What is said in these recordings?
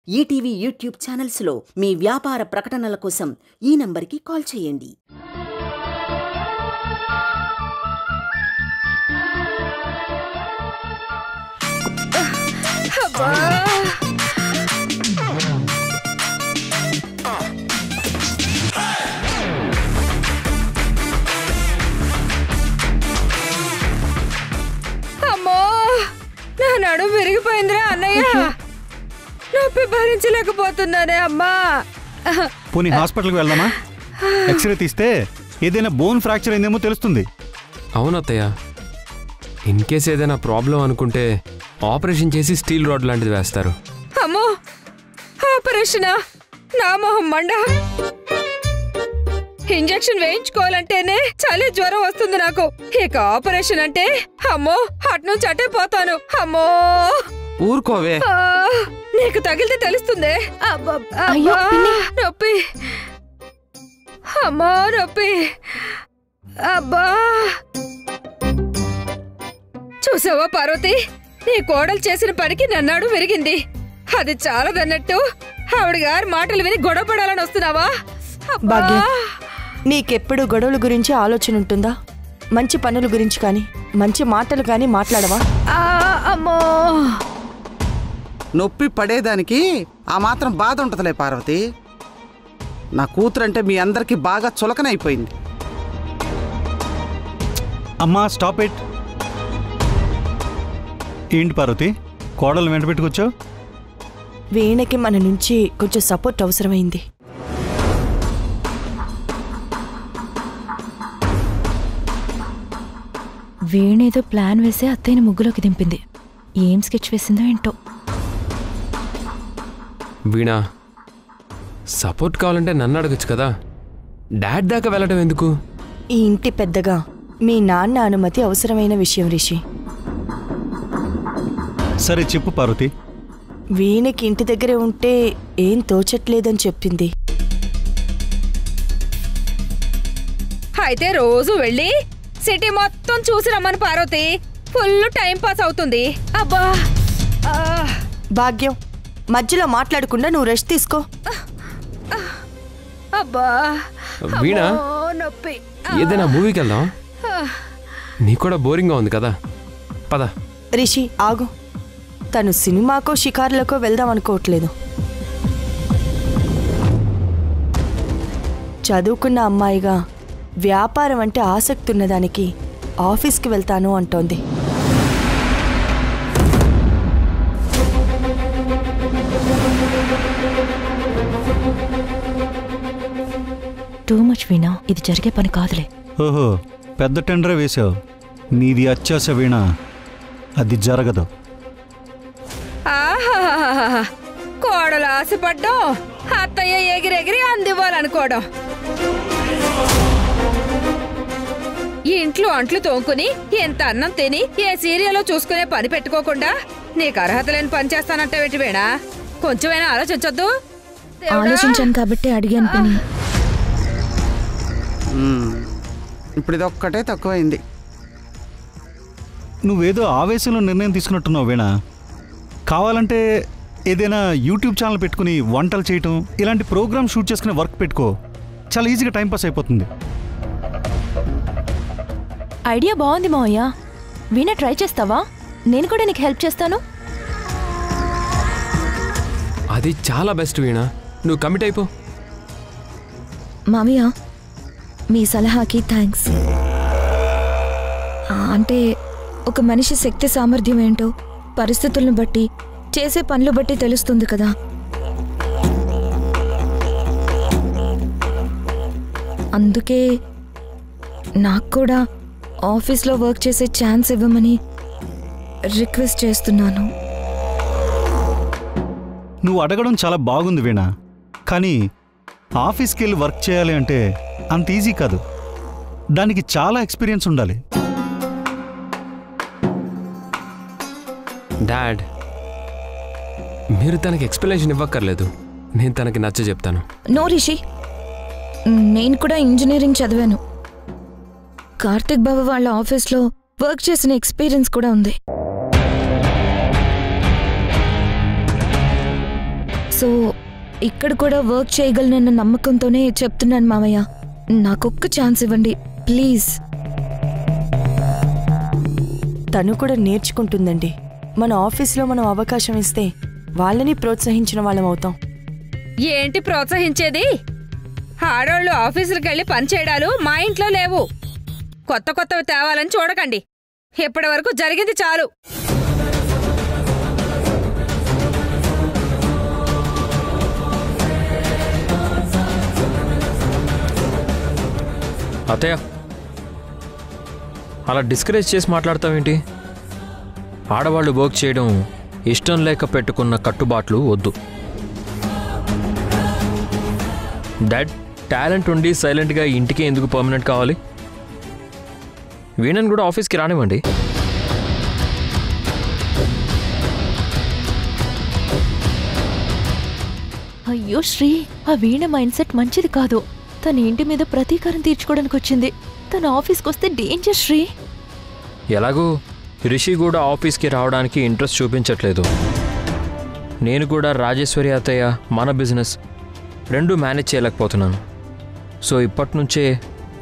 ETV YouTube ఛానల్స్లో మీ వ్యాపార ప్రకటనల కోసం ఈ నంబర్కి కాల్ చేయండి. అమ్మో, నా నడుము విరిగిపోయిందిరా అన్నయ్య. నొప్పి భరించలేకపోతున్నానే అమ్మా. పోనీ హాస్పిటల్కి వెళ్దామా? ఎక్స్రే తీస్తే ఏదైనా బోన్ ఫ్రాక్చర్ అయిందేమో తెలుస్తుంది. అవునత్తయ్య, ఇన్ కేస్ ఏదైనా ప్రాబ్లం అనుకుంటే ఆపరేషన్ చేసి స్టీల్ రాడ్ లాంటిది వేస్తారు. అమ్మో, ఆపరేషనా? నా మొహం మండ. ఇంజెక్షన్ వేయించుకోవాలంటేనే చలి జ్వరం వస్తుంది నాకు. ఇక ఆపరేషన్ అంటే అమ్మో, అట్నుంచి అటే పోతాను. అమ్మో, ఊరుకోవే. నీకు తగిలితే తెలుస్తుంది. నొప్పి, అమ్మా నొప్పి. అబ్బా, చూసావా పార్వతి, నీ కోడలు చేసిన పనికి నన్నాడు విరిగింది. అది చాలదన్నట్టు ఆవిడ గారి మాటలు విని గొడవ పడాలని వస్తున్నావా? భాగ్యం, నీకెప్పుడు గొడవల గురించి ఆలోచన ఉంటుందా? మంచి పనుల గురించి కానీ మంచి మాటలు కానీ మాట్లాడవా? అమ్మో, నొప్పి పడేదానికి ఆ మాత్రం బాధ ఉంటుందిలే పార్వతి. నా కూతురంటే మీ అందరికీ బాగా చులకనైపోయింది. అమ్మా స్టాప్ ఇట్. ఏంటి పార్వతి, కోడలు వెంట పెట్టుకొచ్చావు? వీణకి మన నుంచి కొంచెం సపోర్ట్ అవసరమైంది. వీణేదో ప్లాన్ వేసే అత్తయ్యని ముగ్గులోకి దింపింది. ఏం స్కెచ్ వేసిందో ఏంటో. వీణా, సపోర్ట్ కావాలంటే నన్ను అడగచ్చు కదా, డాడ్ దాకా వెళ్ళడం ఎందుకు? ఈ ఇంటి పెద్దగా మీ నాన్న అనుమతి అవసరమైన విషయం రిషి. సరే చెప్పు పార్వతి. వీణకి ఇంటి దగ్గరే ఉంటే ఏం తోచట్లేదని చెప్పింది. అయితే రోజు వెళ్ళి సిటీ మొత్తం చూసి రమ్మని పార్వతి. ఫుల్ టైం పాస్ అవుతుంది. అబ్బా, భాగ్యం, మధ్యలో మాట్లాడకుండా నువ్వు రెస్ట్ తీసుకో. అబ్బా, వీణా, నొప్పి. ఏదైనా మూవీకి వెళ్దాం? నీకు కూడా బోరింగ్గా ఉంది కదా, పద. రిషి ఆగు, తను సినిమాకో షికారులకో వెళ్దాం అనుకోవట్లేదు. చదువుకున్న అమ్మాయిగా వ్యాపారం అంటే ఆసక్తి ఉన్నదానికి ఆఫీస్కి వెళ్తాను అంటోంది. టూ మచ్ వీణా, ఇది జరిగే పని కాదులే. ఓహో, పెద్ద టెండరే వేసావు. నీది అత్యాశ వీణా, అది జరగదు. కోడలు ఆశపడ్డం, అత్తయ్య ఎగిరెగిరి అందివ్వాలనుకోవడం. ఇంట్లో అంట్లు తోముకుని ఎంత అన్నం తిని ఏ సీరియల్లో చూసుకునే పని పెట్టుకోకుండా నీకు అర్హత లేని పని చేస్తానంటే వేణా, కొంచెమైనా ఆలోచించొద్దు? ఆలోచించాను కాబట్టి అడిగాను పిన్ని. ఇప్పుడు ఇదొక్కటే తక్కువైంది. నువ్వేదో ఆవేశంలో నిర్ణయం తీసుకున్నట్టున్నావు వీణా. కావాలంటే ఏదైనా యూట్యూబ్ ఛానల్ పెట్టుకుని వంటలు చేయటం, ఇలాంటి ప్రోగ్రామ్ షూట్ చేసుకునే వర్క్ పెట్టుకో. చాలా ఈజీగా టైంపాస్ అయిపోతుంది. ఐడియా బాగుంది మావయ్య. వీణా ట్రై చేస్తావా? నేను కూడా నీకు హెల్ప్ చేస్తాను. అది చాలా బెస్ట్ వీణా, నువ్వు కమిట్ అయిపో. మామయ్య, మీ సలహాకి థ్యాంక్స్. అంటే ఒక మనిషి శక్తి సామర్థ్యం ఏంటో పరిస్థితులను బట్టి, చేసే పనులు బట్టి తెలుస్తుంది కదా. అందుకే నాకు కూడా ఆఫీస్లో వర్క్ చేసే ఛాన్స్ ఇవ్వమని రిక్వెస్ట్ చేస్తున్నాను. నువ్వు అడగడం చాలా బాగుంది వీణా, కానీ ఆఫీస్కి వెళ్ళి వర్క్ చేయాలి అంటే అంత ఈజీ కాదు. దానికి చాలా ఎక్స్పీరియన్స్ ఉండాలి. డాడ్, మీరు తనకి ఎక్స్ప్లెనేషన్ ఇవ్వక్కర్లేదు, నేను తనకి నచ్చ చెప్తాను. నో రిషి, నేను కూడా ఇంజనీరింగ్ చదివాను. కార్తిక్ బాబు వాళ్ళ ఆఫీస్లో వర్క్ చేసిన ఎక్స్పీరియన్స్ కూడా ఉంది. సో ఇక్కడ కూడా వర్క్ చేయగలనన్న నమ్మకంతోనే చెప్తున్నాను మావయ్య. నాకొక్క ఛాన్స్ ఇవ్వండి ప్లీజ్. తను కూడా నేర్చుకుంటుందండి. మన ఆఫీస్లో మనం అవకాశం ఇస్తే వాళ్ళని ప్రోత్సహించిన వాళ్ళం అవుతాం. ఏంటి ప్రోత్సహించేది? ఆడోళ్ళు ఆఫీసులకు వెళ్ళి పనిచేయడాలు మా ఇంట్లో లేవు. కొత్త కొత్తవి తేవాలని చూడకండి. ఇప్పటి వరకు జరిగింది చాలు. అత్తయ్య, అలా డిస్కరేజ్ చేసి మాట్లాడతావేంటి? ఆడవాళ్ళు వర్క్ చేయడం ఇష్టం లేక పెట్టుకున్న కట్టుబాట్లు వద్దు. డాడ్, టాలెంట్ ఉండి సైలెంట్గా ఇంటికి ఎందుకు పర్మనెంట్ కావాలి? వీణని కూడా ఆఫీస్కి రానివ్వండి. అయ్యో శ్రీ, ఆ వీణ మైండ్ సెట్ మంచిది కాదు. తన ఇంటి మీద ప్రతీకారం తీర్చుకోవడానికి వచ్చింది. తన ఆఫీస్కి వస్తే డేంజర్ శ్రీ. ఎలాగూ రిషి కూడా ఆఫీస్కి రావడానికి ఇంట్రెస్ట్ చూపించట్లేదు. నేను కూడా రాజేశ్వరి అత్తయ్య మన బిజినెస్ రెండూ మేనేజ్ చేయలేకపోతున్నాను. సో ఇప్పటి నుంచే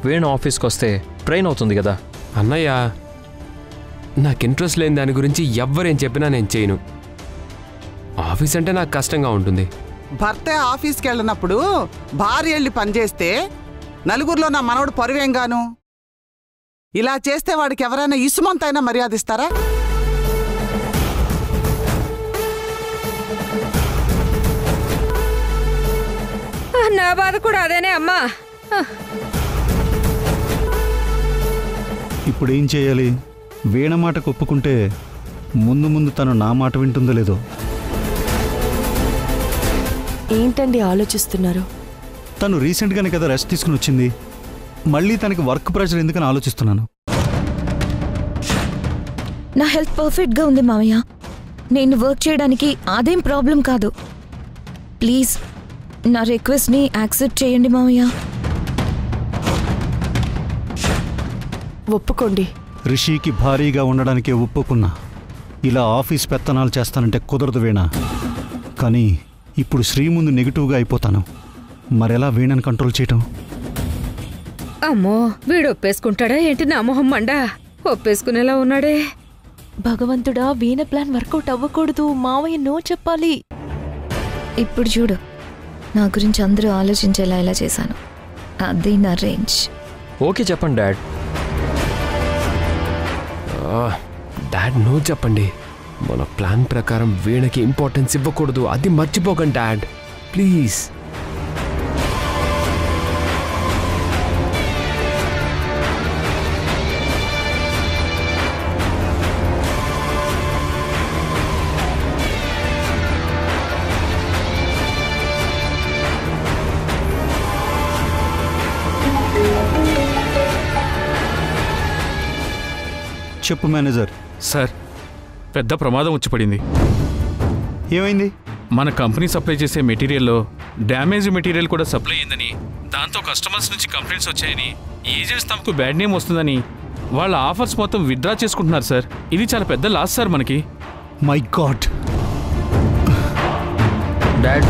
వేణు ఆఫీస్కి వస్తే ట్రైన్ అవుతుంది కదా. అన్నయ్య, నాకు ఇంట్రెస్ట్ లేని దాని గురించి ఎవ్వరేం చెప్పినా నేను చేయను. ఆఫీస్ అంటే నాకు కష్టంగా ఉంటుంది. భర్త ఆఫీస్కి వెళ్ళినప్పుడు భార్య వెళ్ళి పనిచేస్తే నలుగురిలో నా మనవడు పరువేంగాను. ఇలా చేస్తే వాడికి ఎవరైనా ఇసుమంతైనా మర్యాదిస్తారా? నా బాధ కూడా అదేనే అమ్మా. ఇప్పుడు ఏం చేయాలి? వీణ మాటకు ఒప్పుకుంటే ముందు ముందు తను నా మాట వింటుందో లేదో. ఏంటండి ఆలోచిస్తున్నారు? తను రీసెంట్గానే కదా రెస్ట్ తీసుకుని వచ్చింది. మళ్ళీ తనకి వర్క్ ప్రెషర్ ఎందుకని ఆలోచిస్తున్నాను. నా హెల్త్ పర్ఫెక్ట్గా ఉంది మావయ్య. నేను వర్క్ చేయడానికి అదేం ప్రాబ్లం కాదు. ప్లీజ్ నా రిక్వెస్ట్ని యాక్సెప్ట్ చేయండి మావయ్య. ఒప్పుకోండి. రిషికి భారీగా ఉండడానికే ఒప్పుకున్నా. ఇలా ఆఫీస్ పెత్తనాలు చేస్తానంటే కుదరదు వీణ. కానీ ఇప్పుడు శ్రీ ముందు నెగిటివ్గా అయిపోతాను. మరెలా వీణని కంట్రోల్ చేయటం? అమ్మో, వీడు ఒప్పేసుకుంటాడా ఏంటి? నా మొహం మండా ఒప్పేసుకునేలా ఉన్నాడే. భగవంతుడా, వీణ ప్లాన్ వర్కౌట్ అవ్వకూడదు. మావయ్య నో చెప్పాలి. ఇప్పుడు చూడు, నా గురించి అందరూ ఆలోచించేలా ఇలా చేశాను. అదే నా రేంజ్. ఓకే చెప్పండి డాడ్. డాడ్ నో చెప్పండి. మన ప్లాన్ ప్రకారం వీణకి ఇంపార్టెన్స్ ఇవ్వకూడదు. అది మర్చిపోకండి డాడ్ ప్లీజ్. చెప్పు మేనేజర్. సార్, పెద్ద ప్రమాదం వచ్చి పడింది. ఏమైంది? మన కంపెనీ సప్లై చేసే మెటీరియల్లో డ్యామేజ్ మెటీరియల్ కూడా సప్లై అయిందని, దాంతో కస్టమర్స్ నుంచి కంప్లైంట్స్ వచ్చాయని, ఏజెంట్స్ తమకు బ్యాడ్ నేమ్ వస్తుందని వాళ్ళ ఆఫర్స్ మొత్తం విత్డ్రా చేసుకుంటున్నారు సార్. ఇది చాలా పెద్ద లాస్ సార్ మనకి. My God. Dad,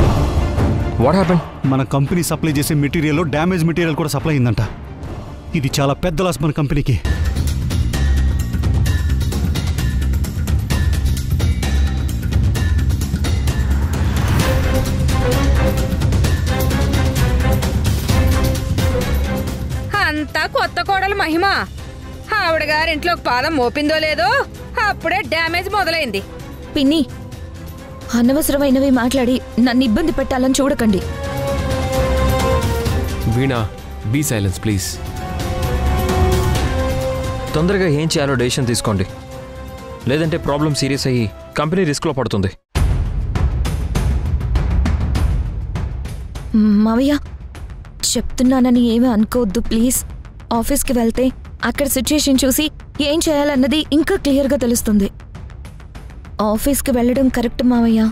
what happen? మన కంపెనీ సప్లై చేసే మెటీరియల్లో డ్యామేజ్ మెటీరియల్ కూడా సప్లై అయిందంట. ఇది చాలా పెద్ద లాస్ మన కంపెనీకి. అంతా కొత్త కోడలు మహిమ. ఆవిడ గారింట్లోకి పాదం మోపిందో లేదో అప్పుడే డ్యామేజ్ మొదలైంది. పిన్ని, అనవసరమైనవి మాట్లాడి నన్ను ఇబ్బంది పెట్టాలని చూడకండి. వీణా, బీ సైలెన్స్ ప్లీజ్. తొందరగా ఏం చేయాలో డెసిషన్ తీసుకోండి, లేదంటే ప్రాబ్లం సీరియస్ అయ్యి కంపెనీ రిస్క్లో పడుతుంది. మావయ్య, చెప్తున్నానని ఏమీ అనుకోవద్దు ప్లీజ్. ఆఫీస్కి వెళ్తే అక్కడ సిచ్యుయేషన్ చూసి ఏం చేయాలన్నది ఇంకా క్లియర్గా తెలుస్తుంది. ఆఫీస్కి వెళ్ళడం కరెక్ట్ మావయ్య.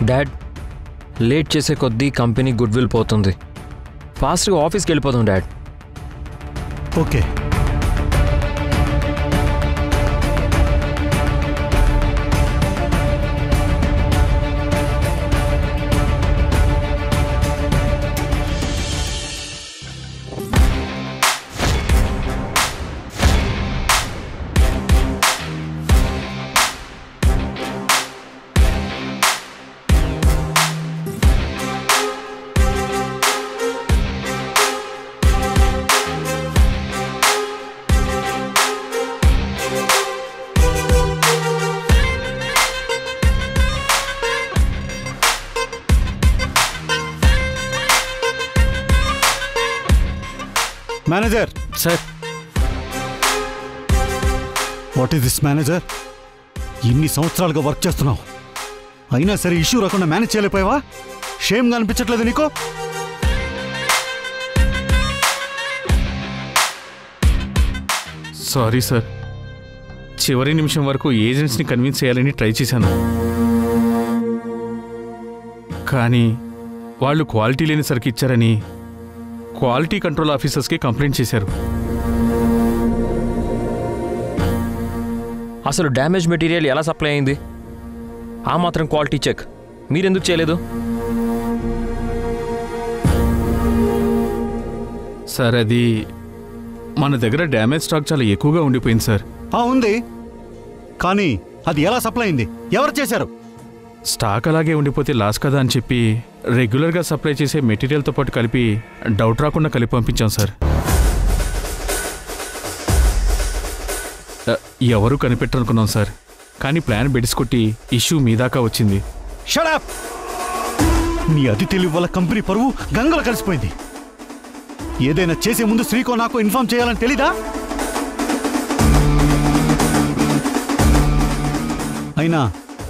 డాడ్, లేట్ చేసే కొద్దీ కంపెనీ గుడ్ విల్ పోతుంది. ఫాస్ట్గా ఆఫీస్కి వెళ్ళిపోతాం dad. Okay. Manager sir what is this manager? ఇన్ని సంవత్సరాలుగా వర్క్ చేస్తున్నావు, అయినా సరే ఇష్యూ రాకుండా మేనేజ్ చేయలేకపోయావా? షేమ్గా అనిపించట్లేదు నీకు? సారీ సార్, చివరి నిమిషం వరకు ఏజెంట్స్ని కన్విన్స్ చేయాలని ట్రై చేశాను, కానీ వాళ్ళు క్వాలిటీ లేని సరికి ఇచ్చారని క్వాలిటీ కంట్రోల్ ఆఫీసర్స్కి కంప్లైంట్ చేశారు. అసలు డ్యామేజ్ మెటీరియల్ ఎలా సప్లై అయింది? ఆ మాత్రం క్వాలిటీ చెక్ మీరెందుకు చేయలేదు? సార్ అది మన దగ్గర డ్యామేజ్ స్టాక్ చాలా ఎక్కువగా ఉండిపోయింది సార్. ఉంది, కానీ అది ఎలా సప్లై అయింది? ఎవరు చేశారు? స్టాక్ అలాగే ఉండిపోతే లాస్ కదా అని చెప్పి రెగ్యులర్గా సప్లై చేసే మెటీరియల్తో పాటు కలిపి డౌట్ రాకుండా కలిపి పంపించాం సార్. ఎవరు కనిపెట్టనుకున్నాం సార్, కానీ ప్లాన్ బెడిసికొట్టి ఇష్యూ మీ దాకా వచ్చింది. Shut up! నీ అతి తెలివి వల్ల కంపెనీ పరువు గంగలో కలిసిపోయింది. ఏదైనా చేసే ముందు శ్రీకో నాకు ఇన్ఫార్మ్ చేయాలని తెలీదా? అయినా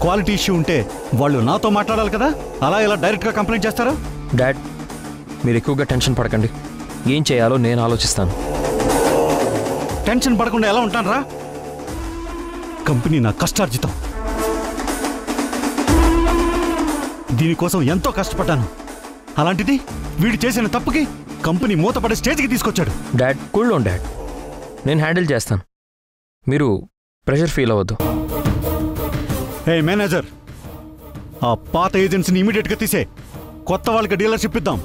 క్వాలిటీ ఇష్యూ ఉంటే వాళ్ళు నాతో మాట్లాడాలి కదా, అలా ఇలా డైరెక్ట్గా కంప్లైంట్ చేస్తారు? డాడ్, మీరు ఎక్కువగా టెన్షన్ పడకండి, ఏం చేయాలో నేను ఆలోచిస్తాను. టెన్షన్ పడకుండా ఎలా ఉంటాను రా? కంపెనీ నా కష్టార్జితం, దీనికోసం ఎంతో కష్టపడ్డాను. అలాంటిది వీడు చేసిన తప్పుకి కంపెనీ మూతపడే స్టేజ్కి తీసుకొచ్చాడు. డాడ్ కూల్ డౌన్ డాడ్, నేను హ్యాండిల్ చేస్తాను, మీరు ప్రెషర్ ఫీల్ అవ్వద్దు. ఏ మేనేజర్, ఆ పాత ఏజెన్సీని ఇమీడియట్గా తీసే, కొత్త వాళ్ళకి డీలర్షిప్ ఇద్దాం.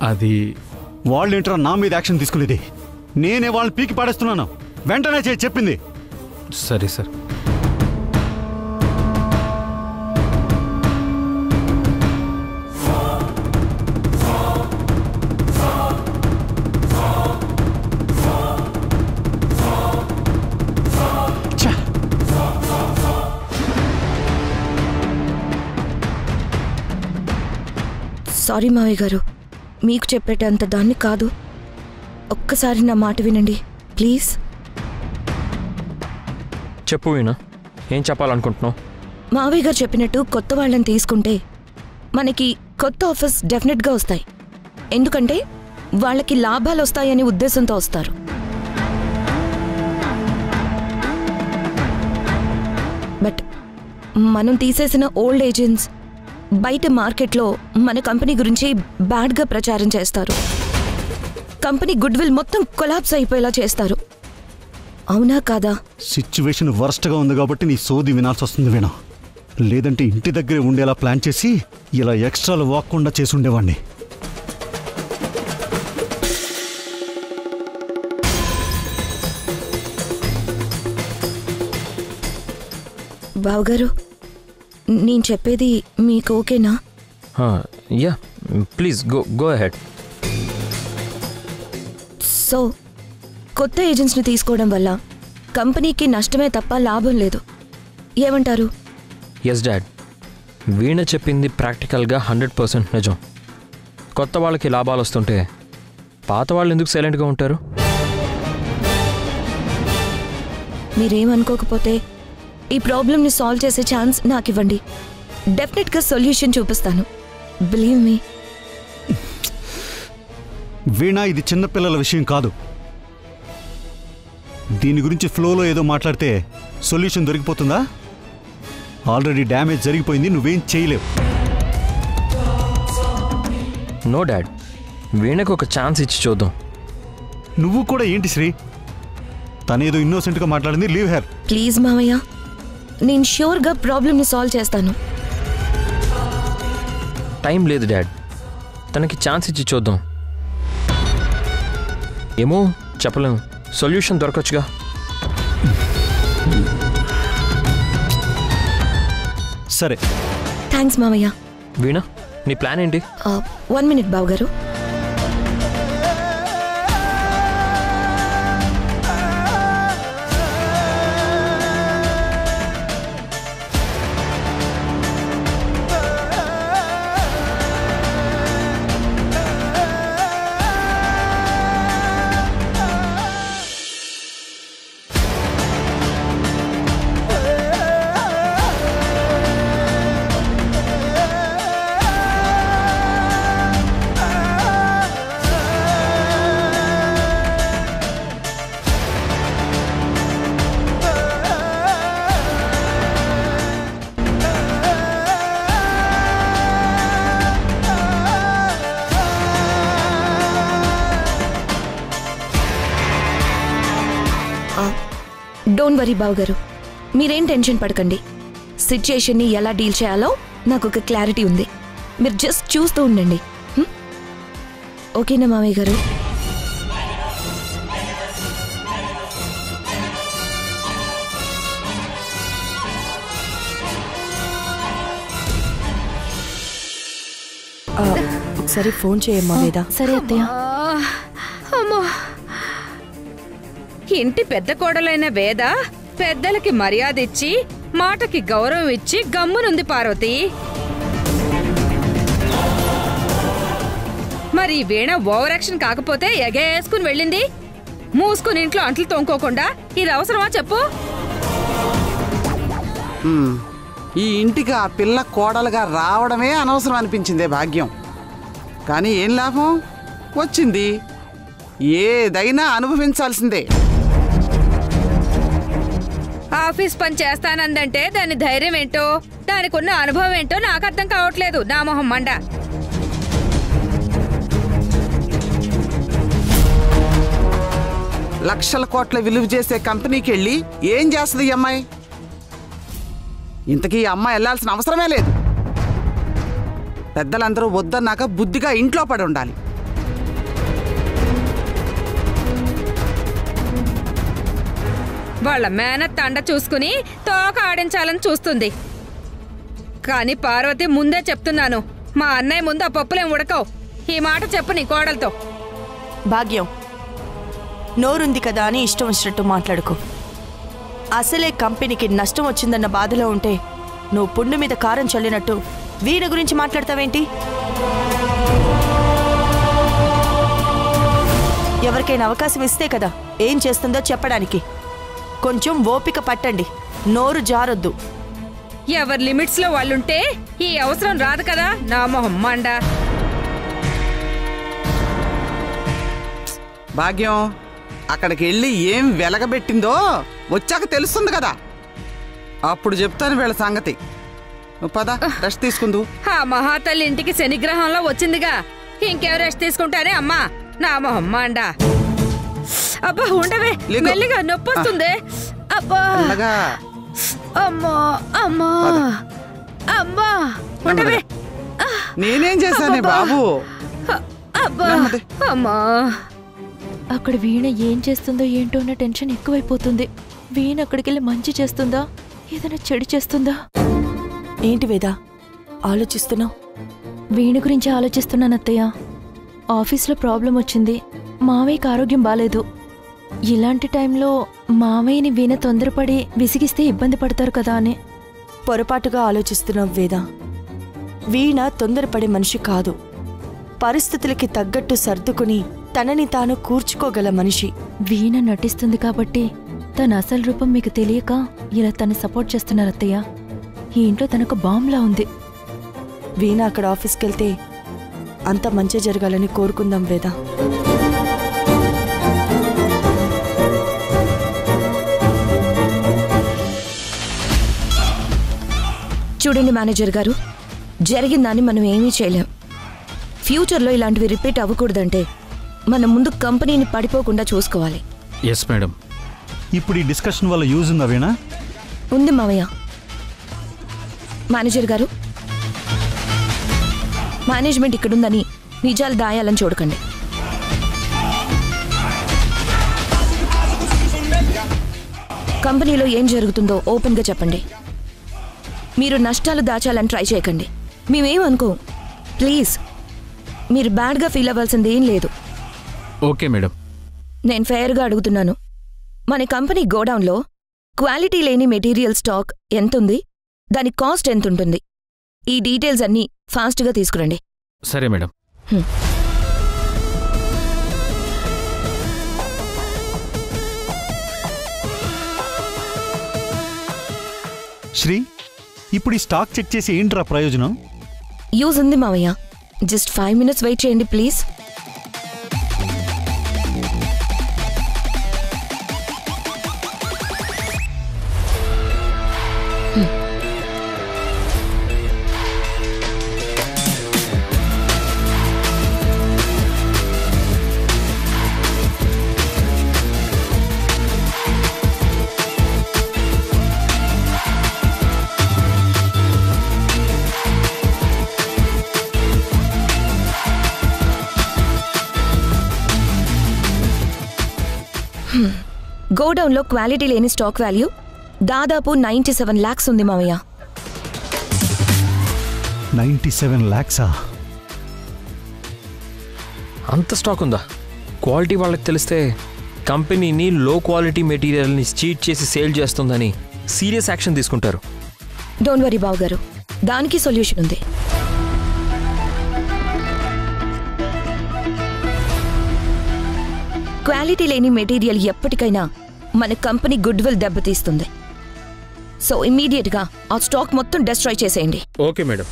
అది వాళ్ళేంట్రా నా మీద యాక్షన్ తీసుకునేది? నేనే వాళ్ళని పీకి పాడేస్తున్నాను. వెంటనే చేయి చెప్పింది. సరే సార్. సారీ మావయ్య గారు, మీకు చెప్పేటంత దాన్ని కాదు. ఒక్కసారి నా మాట వినండి ప్లీజ్. చెప్పు వీణా, ఏం చెప్పాలనుకుంటున్నావు? మావయ్య గారు చెప్పినట్టు కొత్త వాళ్ళని తీసుకుంటే మనకి కొత్త ఆఫర్స్ డెఫినెట్గా వస్తాయి. ఎందుకంటే వాళ్ళకి లాభాలు వస్తాయనే ఉద్దేశంతో వస్తారు. బట్ మనం తీసేసిన ఓల్డ్ ఏజెంట్స్ బయట మార్కెట్లో మన కంపెనీ గురించి బ్యాడ్గా ప్రచారం చేస్తారు. కంపెనీ గుడ్ విల్ మొత్తం కొలాప్స్ అయిపోయేలా చేస్తారు. అవునా కాదా? సిచ్యువేషన్ వర్స్ట్గా ఉంది కాబట్టి నీ సోది వినాల్సి వస్తుంది వీణా. లేదంటే ఇంటి దగ్గరే ఉండేలా ప్లాన్ చేసి ఇలా ఎక్స్ట్రాలు వాక్కుండా చేసి ఉండేవాడిని. బావగారు, నేను చెప్పేది మీకు ఓకేనా? Yeah please go ahead. So కొత్త ఏజెంట్స్ని తీసుకోవడం వల్ల కంపెనీకి నష్టమే తప్ప లాభం లేదు. ఏమంటారు? ఎస్ డాడ్, వీణ చెప్పింది ప్రాక్టికల్గా 100% నిజం. కొత్త వాళ్ళకి లాభాలు వస్తుంటే పాత వాళ్ళు ఎందుకు సైలెంట్గా ఉంటారు? మీరేమనుకోకపోతే ఈ ప్రాబ్లమ్ని సాల్వ్ చేసే ఛాన్స్ నాకు ఇవ్వండి. డెఫినెట్గా సొల్యూషన్ చూపిస్తాను. Believe me. వీణా, ఇది చిన్నపిల్లల విషయం కాదు. దీని గురించి ఫ్లోలో ఏదో మాట్లాడితే సొల్యూషన్ దొరికిపోతుందా? ఆల్రెడీ డ్యామేజ్ జరిగిపోయింది, నువ్వేం చేయలేవు. నో డాడ్, వీణకు ఒక ఛాన్స్ ఇచ్చి చూద్దాం. నువ్వు కూడా ఏంటి శ్రీ, తనేదో ఇన్నోసెంట్గా మాట్లాడింది, లీవ్ హెర్. ప్లీజ్ మావయ్య, నేను ష్యూర్గా ప్రాబ్లమ్ని సాల్వ్ చేస్తాను. టైం లేదు డాడ్, తనకి ఛాన్స్ ఇచ్చి చూద్దాం. ఏమో చెప్పలేము, సొల్యూషన్ దొరకచ్చుగా. సరే. థ్యాంక్స్ మావయ్య. వీణా, నీ ప్లాన్ ఏంటి? 1 minute బావగారు. డోంట్ వరీ బావగారు, మీరేం టెన్షన్ పడకండి. సిచ్యుయేషన్ని ఎలా డీల్ చేయాలో నాకు ఒక క్లారిటీ ఉంది. మీరు జస్ట్ చూస్తూ ఉండండి. ఓకేనా మావయ్య గారు? ఒకసారి ఫోన్ చేయమ్మా వేద. సరే అత్తయ్య. అమ్మో, ఇంటి పెద్ద కోడలైన వేద పెద్దలకి మర్యాద ఇచ్చి మాటకి గౌరవం ఇచ్చి గమ్మునుంది పార్వతి. మరి వీణ ఓవర్ యాక్షన్ కాకపోతే ఎగేసుకుని వెళ్ళింది. మూసుకుని ఇంట్లో అంట్లు తోముకోకుండా ఇది అవసరమా చెప్పు? ఈ ఇంటికి ఆ పిల్ల కోడలుగా రావడమే అనవసరం అనిపించిందే భాగ్యం. కానీ ఏం లాభం వచ్చింది, ఏదైనా అనుభవించాల్సిందే. ఆఫీస్ పని చేస్తానందంటే దాని ధైర్యం ఏంటో దానికి ఉన్న అనుభవం ఏంటో నాకు అర్థం కావట్లేదు. నా మొహం మండ. లక్షల కోట్ల విలువ చేసే కంపెనీకి వెళ్ళి ఏం చేస్తుంది ఈ అమ్మాయి? ఇంతకీ ఈ అమ్మాయి వెళ్ళాల్సిన అవసరమే లేదు. పెద్దలందరూ వద్దన్నాక బుద్ధిగా ఇంట్లో పడి ఉండాలి. వాళ్ళ మేనత్ అండ చూసుకుని తోక ఆడించాలని చూస్తుంది. కానీ పార్వతి, ముందే చెప్తున్నాను, మా అన్నయ్య ముందు ఆ పప్పులేం ఉడకవు. ఈ మాట చెప్పు నీ కోడలతో. భాగ్యం, నోరుంది కదా అని ఇష్టం వచ్చినట్టు మాట్లాడుకో. అసలే కంపెనీకి నష్టం వచ్చిందన్న బాధలో ఉంటే నువ్వు పుండు మీద కారం చల్లినట్టు వీణ గురించి మాట్లాడతావేంటి? ఎవరికైనా అవకాశం ఇస్తే కదా ఏం చేస్తుందో చెప్పడానికి. కొంచెం ఓపిక పట్టండి, నోరు జారొద్దు. ఎవరి లిమిట్స్ లో వాళ్ళుంటే ఈ అవసరం రాదు కదా. నా మొహం మండ. భాగ్యం, అక్కడికి వెళ్ళి ఏం వెలగబెట్టిందో వచ్చాక తెలుస్తుంది కదా, అప్పుడు చెప్తాను వీళ్ళ సంగతి. పద, రెస్ట్ తీసుకుందు. ఆ మహాతల్లి ఇంటికి శనిగ్రహంలో వచ్చిందిగా, ఇంకెవరు రెస్ట్ తీసుకుంటారే అమ్మా. నా మొహం మండ. అబ్బా ఉండవే, మెల్లిగా నొప్పి వస్తుంది. అబ్బా అమ్మా అమ్మా అమ్మా ఉండవే. నేనేం చేశానే బాబు? అబ్బా అమ్మా. అక్కడ వీణ ఏం చేస్తుందో ఏంటో అన్న టెన్షన్ ఎక్కువైపోతుంది. వీణ అక్కడికి వెళ్ళి మంచి చేస్తుందా, ఏదైనా చెడు చేస్తుందా? ఏంటి వేద ఆలోచిస్తున్నావు? వీణ గురించి ఆలోచిస్తున్నాను అత్తయ్య. ఆఫీస్లో ప్రాబ్లం వచ్చింది, మావయ్యకి ఆరోగ్యం బాలేదు. ఇలాంటి టైంలో మావయ్యని వీణ తొందరపడి విసిగిస్తే ఇబ్బంది పడతారు కదా అని. పొరపాటుగా ఆలోచిస్తున్నావు వేద. వీణ తొందరపడే మనిషి కాదు. పరిస్థితులకి తగ్గట్టు సర్దుకుని తనని తాను కూర్చుకోగల మనిషి. వీణ నటిస్తుంది కాబట్టి తన అసలు రూపం మీకు తెలియక ఇలా తను సపోర్ట్ చేస్తున్నారు అత్తయ్య. ఈ ఇంట్లో తనకు బాంబ్లా ఉంది. వీణ అక్కడ ఆఫీస్కి వెళ్తే అంత మంచి జరగాలని కోరుకుందాం వేద. చూడండి మేనేజర్ గారు, జరిగిందాన్ని మనం ఏమీ చేయలేం. ఫ్యూచర్లో ఇలాంటివి రిపీట్ అవ్వకూడదంటే మనం ముందు కంపెనీని పడిపోకుండా చూసుకోవాలి. Yes madam. ఇప్పుడు ఈ డిస్కషన్ వల్ల యూజ్ ఉందా వీణా? ఉంది మావయ్య. మేనేజర్ గారు, మేనేజ్మెంట్ ఇక్కడుందని నిజాలు దాయాలని చూడకండి. కంపెనీలో ఏం జరుగుతుందో ఓపెన్గా చెప్పండి. మీరు నష్టాలు దాచాలని ట్రై చేయకండి. మేమేమనుకో, ప్లీజ్. మీరు బ్యాడ్గా ఫీల్ అవ్వాల్సింది ఏం లేదు. Okay madam. నేను ఫెయిర్గా అడుగుతున్నాను. మన కంపెనీ గోడౌన్లో క్వాలిటీ లేని మెటీరియల్ స్టాక్ ఎంతుంది, దాని కాస్ట్ ఎంతుంటుంది, ఈ డీటెయిల్స్ అన్నీ ఫాస్ట్గా తీసుకురండి. సరే మేడం. శ్రీ, ఇప్పుడు ఈ స్టాక్ చెక్ చేసి ఏంట్రా ప్రయోజనం? యూజ్ ఉంది మావయ్య. జస్ట్ 5 minutes వెయిట్ చేయండి ప్లీజ్. గోడౌన్లో క్వాలిటీ లేని స్టాక్ వాల్యూ దాదాపు 97 lakhs ఉంది మావయ్య. 97 lakhsా? అంత స్టాక్ ఉందా? క్వాలిటీ వాళ్ళకి తెలిస్తే కంపెనీని లో క్వాలిటీ మెటీరియల్ని చీట్ చేసి సేల్ చేస్తుందని సీరియస్ యాక్షన్ తీసుకుంటారు. డోంట్ వరీ బావు గారు, దానికి సొల్యూషన్ ఉంది. క్వాలిటీ లేని మెటీరియల్ ఎప్పటికైనా మన కంపెనీ గుడ్ విల్ దెబ్బతీస్తుంది. సో ఇమ్మీడియట్గా ఆ స్టాక్ మొత్తం డిస్ట్రాయ్ చేసేయండి. Okay madam.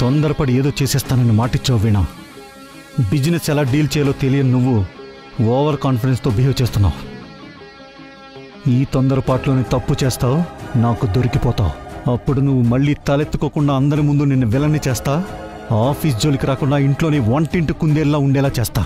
తొందరపడి ఏదో చేసేస్తానని మాటిచ్చావు వీణా. బిజినెస్ ఎలా డీల్ చేయాలో తెలియని నువ్వు ఓవర్ కాన్ఫిడెన్స్తో బిహేవ్ చేస్తున్నావు. ఈ తొందరపాటులోని తప్పు చేస్తావు, నాకు దొరికిపోతావు. అప్పుడు నువ్వు మళ్ళీ తలెత్తుకోకుండా అందరి ముందు నిన్ను విలన్ని చేస్తా, ఆఫీస్ జోలికి రాకుండా ఇంట్లోని వంటింటి కుందేల్లా ఉండేలా చేస్తా.